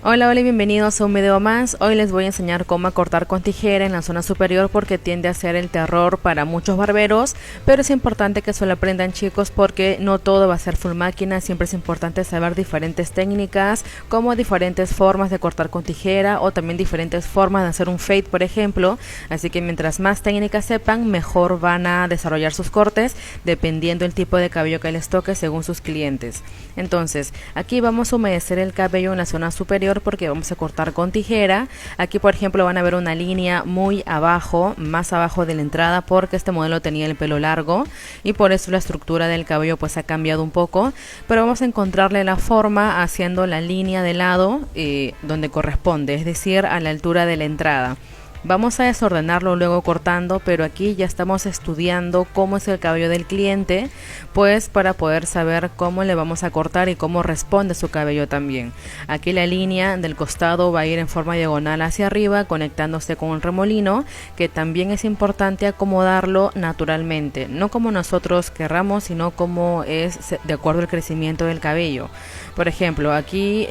Hola, hola y bienvenidos a un video más. Hoy les voy a enseñar cómo cortar con tijera en la zona superior porque tiende a ser el terror para muchos barberos, pero es importante que se lo aprendan, chicos, porque no todo va a ser full máquina. Siempre es importante saber diferentes técnicas, como diferentes formas de cortar con tijera o también diferentes formas de hacer un fade, por ejemplo. Así que mientras más técnicas sepan, mejor van a desarrollar sus cortes dependiendo el tipo de cabello que les toque según sus clientes. Entonces, aquí vamos a humedecer el cabello en la zona superior porque vamos a cortar con tijera. Aquí, por ejemplo, van a ver una línea muy abajo, más abajo de la entrada, porque este modelo tenía el pelo largo y por eso la estructura del cabello pues ha cambiado un poco, pero vamos a encontrarle la forma haciendo la línea de lado donde corresponde, es decir, a la altura de la entrada. Vamos a desordenarlo luego cortando, pero aquí ya estamos estudiando cómo es el cabello del cliente, pues para poder saber cómo le vamos a cortar y cómo responde su cabello también. Aquí la línea del costado va a ir en forma diagonal hacia arriba, conectándose con el remolino, que también es importante acomodarlo naturalmente, no como nosotros querramos, sino como es de acuerdo al crecimiento del cabello. Por ejemplo, aquí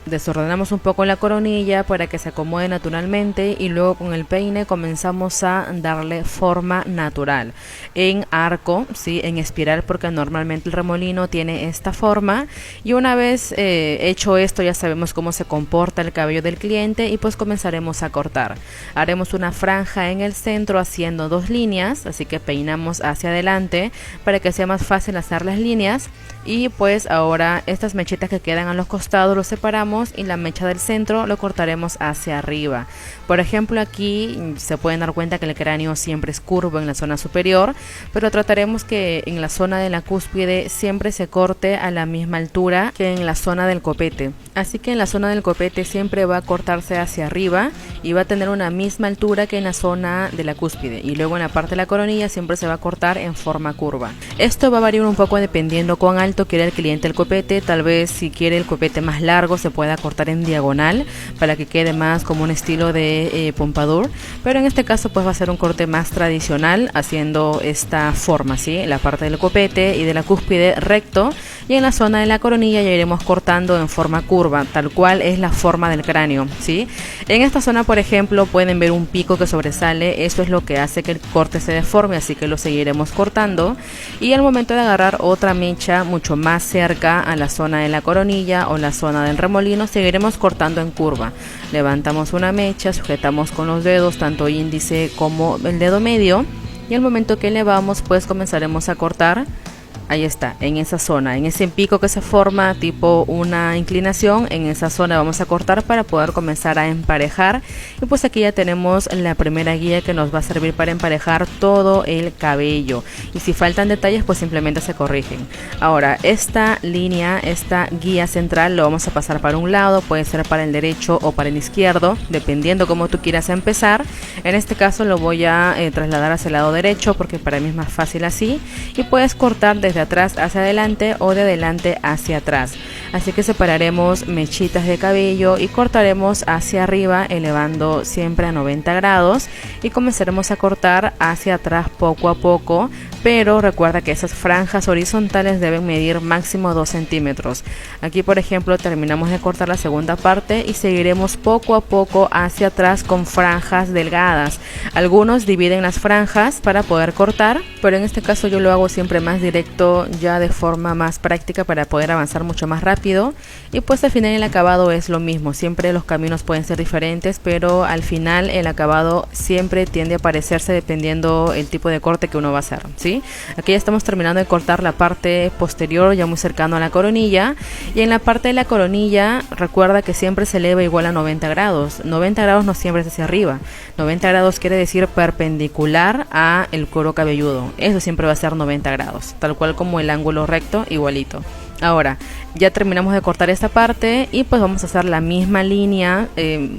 desordenamos un poco la coronilla para que se acomode naturalmente y luego con el peine comenzamos a darle forma natural en arco, ¿sí? En espiral, porque normalmente el remolino tiene esta forma. Y una vez hecho esto, ya sabemos cómo se comporta el cabello del cliente y pues comenzaremos a cortar. Haremos una franja en el centro haciendo dos líneas, así que peinamos hacia adelante para que sea más fácil hacer las líneas. Y pues ahora estas mechitas que quedan a los costados los separamos y la mecha del centro lo cortaremos hacia arriba. Por ejemplo, aquí se pueden dar cuenta que el cráneo siempre es curvo en la zona superior, pero trataremos que en la zona de la cúspide siempre se corte a la misma altura que en la zona del copete. Así que en la zona del copete siempre va a cortarse hacia arriba y va a tener una misma altura que en la zona de la cúspide, y luego en la parte de la coronilla siempre se va a cortar en forma curva. Esto va a variar un poco dependiendo cuán alto quiere el cliente el copete. Tal vez si quiere el copete más largo se pueda cortar en diagonal para que quede más como un estilo de pompadour, pero en este caso pues va a ser un corte más tradicional haciendo esta forma, ¿sí? La parte del copete y de la cúspide recto, y en la zona de la coronilla ya iremos cortando en forma curva, tal cual es la forma del cráneo, ¿sí? En esta zona, por ejemplo, pueden ver un pico que sobresale. Eso es lo que hace que el corte se deforme, así que lo seguiremos cortando. Y al momento de agarrar otra mecha mucho más cerca a la zona de la coronilla o la zona del remolino, seguiremos cortando en curva. Levantamos una mecha, sujetamos con los dedos, tanto índice como el dedo medio, y al momento que elevamos pues comenzaremos a cortar. Ahí está, en esa zona, en ese pico que se forma tipo una inclinación, en esa zona vamos a cortar para poder comenzar a emparejar. Y pues aquí ya tenemos la primera guía que nos va a servir para emparejar todo el cabello. Y si faltan detalles pues simplemente se corrigen. Ahora, esta línea, esta guía central lo vamos a pasar para un lado, puede ser para el derecho o para el izquierdo, dependiendo cómo tú quieras empezar. En este caso lo voy a trasladar hacia el lado derecho porque para mí es más fácil así. Y puedes cortar desde atrás hacia adelante o de adelante hacia atrás. Así que separaremos mechitas de cabello y cortaremos hacia arriba, elevando siempre a 90 grados, y comenzaremos a cortar hacia atrás poco a poco, pero recuerda que esas franjas horizontales deben medir máximo 2 centímetros. Aquí, por ejemplo, terminamos de cortar la segunda parte y seguiremos poco a poco hacia atrás con franjas delgadas. Algunos dividen las franjas para poder cortar, pero en este caso yo lo hago siempre más directo, ya de forma más práctica, para poder avanzar mucho más rápido. Y pues al final el acabado es lo mismo. Siempre los caminos pueden ser diferentes, pero al final el acabado siempre tiende a parecerse dependiendo el tipo de corte que uno va a hacer, ¿sí? Aquí ya estamos terminando de cortar la parte posterior, ya muy cercano a la coronilla. Y en la parte de la coronilla recuerda que siempre se eleva igual a 90 grados. 90 grados no siempre es hacia arriba. 90 grados quiere decir perpendicular a el cuero cabelludo. Eso siempre va a ser 90 grados, tal cual como el ángulo recto, igualito. Ahora, ya terminamos de cortar esta parte y pues vamos a hacer la misma línea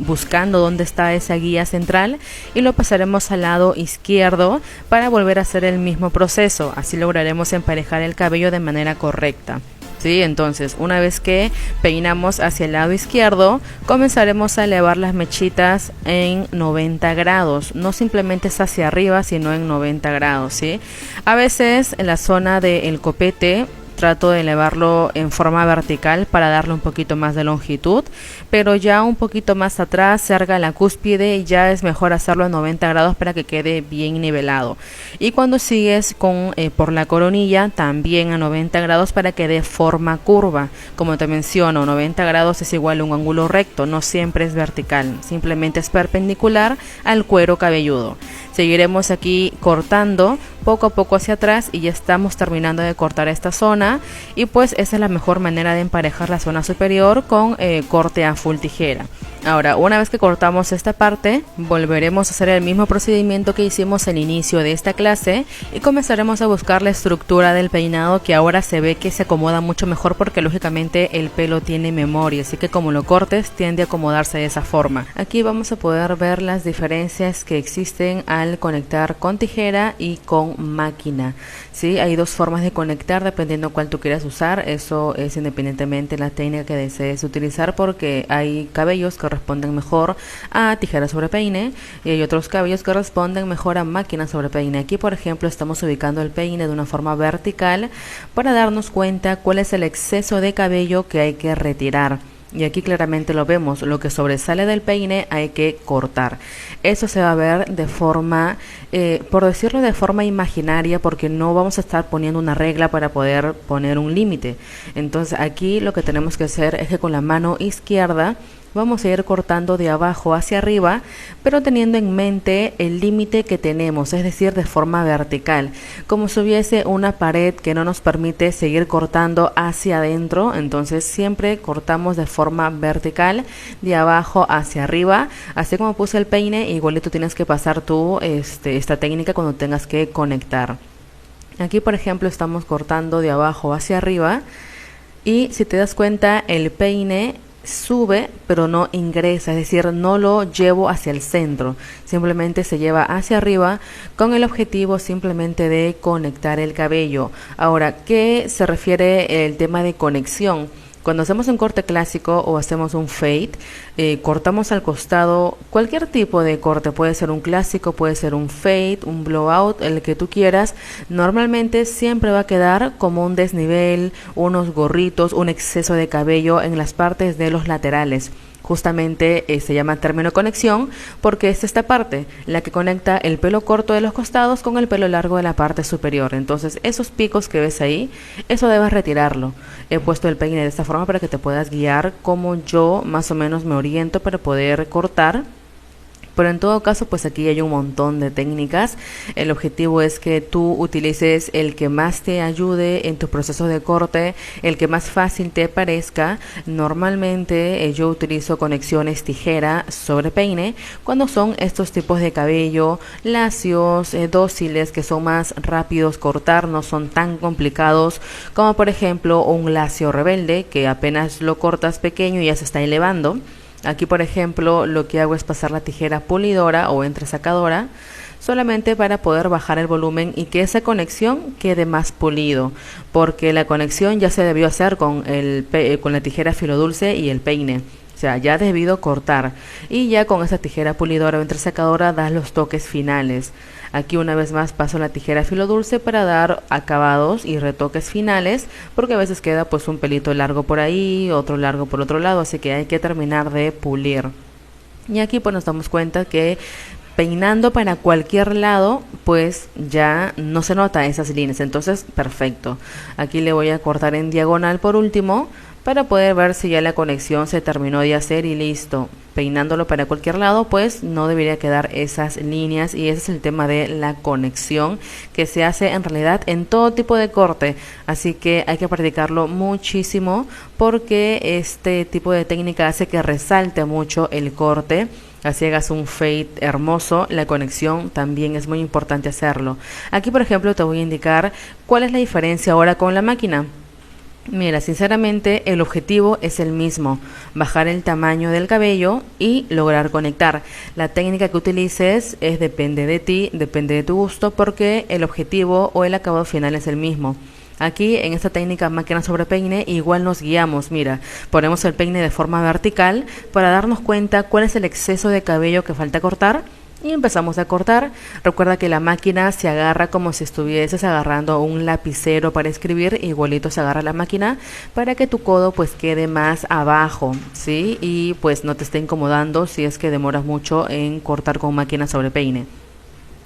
buscando dónde está esa guía central, y lo pasaremos al lado izquierdo para volver a hacer el mismo proceso. Así lograremos emparejar el cabello de manera correcta. ¿Sí? Entonces, una vez que peinamos hacia el lado izquierdo, comenzaremos a elevar las mechitas en 90 grados. No simplemente es hacia arriba, sino en 90 grados, ¿sí? A veces en la zona del copete trato de elevarlo en forma vertical para darle un poquito más de longitud, pero ya un poquito más atrás, cerca de la cúspide, ya es mejor hacerlo a 90 grados para que quede bien nivelado. Y cuando sigues con por la coronilla, también a 90 grados para que dé forma curva. Como te menciono, 90 grados es igual a un ángulo recto, no siempre es vertical, simplemente es perpendicular al cuero cabelludo. Seguiremos aquí cortando poco a poco hacia atrás y ya estamos terminando de cortar esta zona, y pues esa es la mejor manera de emparejar la zona superior con corte a full tijera. Ahora, una vez que cortamos esta parte, volveremos a hacer el mismo procedimiento que hicimos al inicio de esta clase y comenzaremos a buscar la estructura del peinado, que ahora se ve que se acomoda mucho mejor porque lógicamente el pelo tiene memoria, así que como lo cortes tiende a acomodarse de esa forma. Aquí vamos a poder ver las diferencias que existen al conectar con tijera y con máquina. ¿Sí? Hay dos formas de conectar dependiendo cuál tú quieras usar, eso es independientemente de la técnica que desees utilizar, porque hay cabellos que responden mejor a tijera sobre peine y hay otros cabellos que responden mejor a máquina sobre peine. Aquí por ejemplo estamos ubicando el peine de una forma vertical para darnos cuenta cuál es el exceso de cabello que hay que retirar. Y aquí claramente lo vemos, lo que sobresale del peine hay que cortar. Eso se va a ver de forma, por decirlo de forma imaginaria, porque no vamos a estar poniendo una regla para poder poner un límite. Entonces aquí lo que tenemos que hacer es que con la mano izquierda vamos a ir cortando de abajo hacia arriba, pero teniendo en mente el límite que tenemos, es decir, de forma vertical, como si hubiese una pared que no nos permite seguir cortando hacia adentro. Entonces siempre cortamos de forma vertical, de abajo hacia arriba, así como puse el peine, igualito tienes que pasar tú esta técnica cuando tengas que conectar. Aquí por ejemplo estamos cortando de abajo hacia arriba y si te das cuenta el peine sube pero no ingresa, es decir, no lo llevo hacia el centro, simplemente se lleva hacia arriba con el objetivo simplemente de conectar el cabello. Ahora, ¿qué se refiere el tema de conexión? Cuando hacemos un corte clásico o hacemos un fade, cortamos al costado cualquier tipo de corte, puede ser un clásico, puede ser un fade, un blowout, el que tú quieras. Normalmente siempre va a quedar como un desnivel, unos gorritos, un exceso de cabello en las partes de los laterales. Justamente se llama término conexión porque es esta parte la que conecta el pelo corto de los costados con el pelo largo de la parte superior. Entonces esos picos que ves ahí, eso debes retirarlo. He puesto el peine de esta forma para que te puedas guiar como yo más o menos me oriento para poder cortar. Pero en todo caso, pues aquí hay un montón de técnicas. El objetivo es que tú utilices el que más te ayude en tu proceso de corte, el que más fácil te parezca. Normalmente yo utilizo conexiones tijera sobre peine cuando son estos tipos de cabello lacios, dóciles, que son más rápidos cortar, no son tan complicados como por ejemplo un lacio rebelde que apenas lo cortas pequeño y ya se está elevando. Aquí por ejemplo lo que hago es pasar la tijera pulidora o entresacadora solamente para poder bajar el volumen y que esa conexión quede más pulido, porque la conexión ya se debió hacer con la tijera filo dulce y el peine. O sea, ya has debido cortar y ya con esa tijera pulidora o entresacadora das los toques finales. Aquí una vez más paso la tijera filo dulce para dar acabados y retoques finales, porque a veces queda pues un pelito largo por ahí, otro largo por otro lado, así que hay que terminar de pulir. Y aquí pues nos damos cuenta que peinando para cualquier lado pues ya no se nota esas líneas, entonces perfecto. Aquí le voy a cortar en diagonal por último para poder ver si ya la conexión se terminó de hacer y listo. Peinándolo para cualquier lado pues no debería quedar esas líneas, y ese es el tema de la conexión que se hace en realidad en todo tipo de corte, así que hay que practicarlo muchísimo porque este tipo de técnica hace que resalte mucho el corte. Así hagas un fade hermoso, la conexión también es muy importante hacerlo. Aquí por ejemplo te voy a indicar cuál es la diferencia ahora con la máquina. Mira, sinceramente el objetivo es el mismo, bajar el tamaño del cabello y lograr conectar. La técnica que utilices depende de ti, depende de tu gusto, porque el objetivo o el acabado final es el mismo. Aquí en esta técnica máquina sobre peine igual nos guiamos, mira, ponemos el peine de forma vertical para darnos cuenta cuál es el exceso de cabello que falta cortar. Y empezamos a cortar. Recuerda que la máquina se agarra como si estuvieses agarrando un lapicero para escribir, igualito se agarra la máquina para que tu codo pues quede más abajo, ¿sí? Y pues no te esté incomodando si es que demoras mucho en cortar con máquina sobre peine.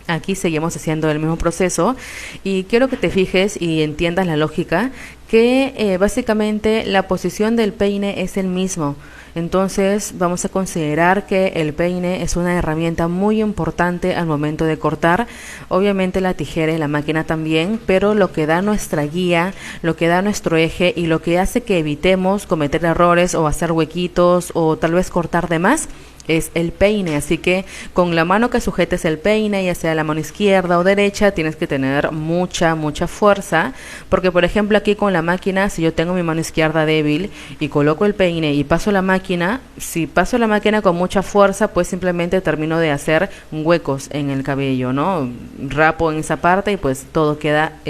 Aquí seguimos haciendo el mismo proceso y quiero que te fijes y entiendas la lógica que básicamente la posición del peine es el mismo. Entonces vamos a considerar que el peine es una herramienta muy importante al momento de cortar. Obviamente la tijera y la máquina también, pero lo que da nuestra guía, lo que da nuestro eje y lo que hace que evitemos cometer errores o hacer huequitos o tal vez cortar de más es el peine. Así que con la mano que sujetes el peine, ya sea la mano izquierda o derecha, tienes que tener mucha fuerza, porque por ejemplo aquí con la máquina, si yo tengo mi mano izquierda débil y coloco el peine y paso la máquina, si paso la máquina con mucha fuerza, pues simplemente termino de hacer huecos en el cabello, ¿no? Rapo en esa parte y pues todo queda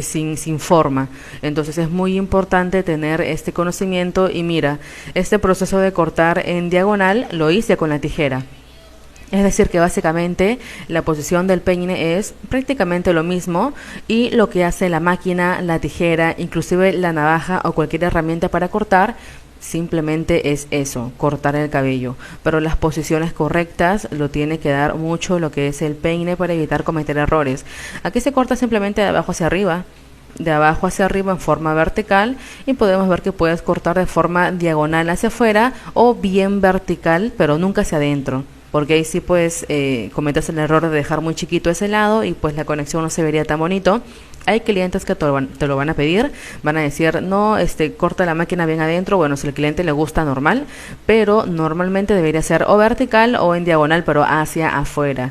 sin forma. Entonces es muy importante tener este conocimiento. Y mira, este proceso de cortar en diagonal lo hice con la tijera. Es decir, que básicamente la posición del peine es prácticamente lo mismo, y lo que hace la máquina, la tijera, inclusive la navaja o cualquier herramienta para cortar, simplemente es eso, cortar el cabello. Pero las posiciones correctas lo tiene que dar mucho lo que es el peine para evitar cometer errores. Aquí se corta simplemente de abajo hacia arriba, de abajo hacia arriba en forma vertical, y podemos ver que puedes cortar de forma diagonal hacia afuera o bien vertical, pero nunca hacia adentro, porque ahí sí pues cometes el error de dejar muy chiquito ese lado y pues la conexión no se vería tan bonito. Hay clientes que te lo van a pedir, van a decir, no, corta la máquina bien adentro. Bueno, si al cliente le gusta, normal, pero normalmente debería ser o vertical o en diagonal, pero hacia afuera.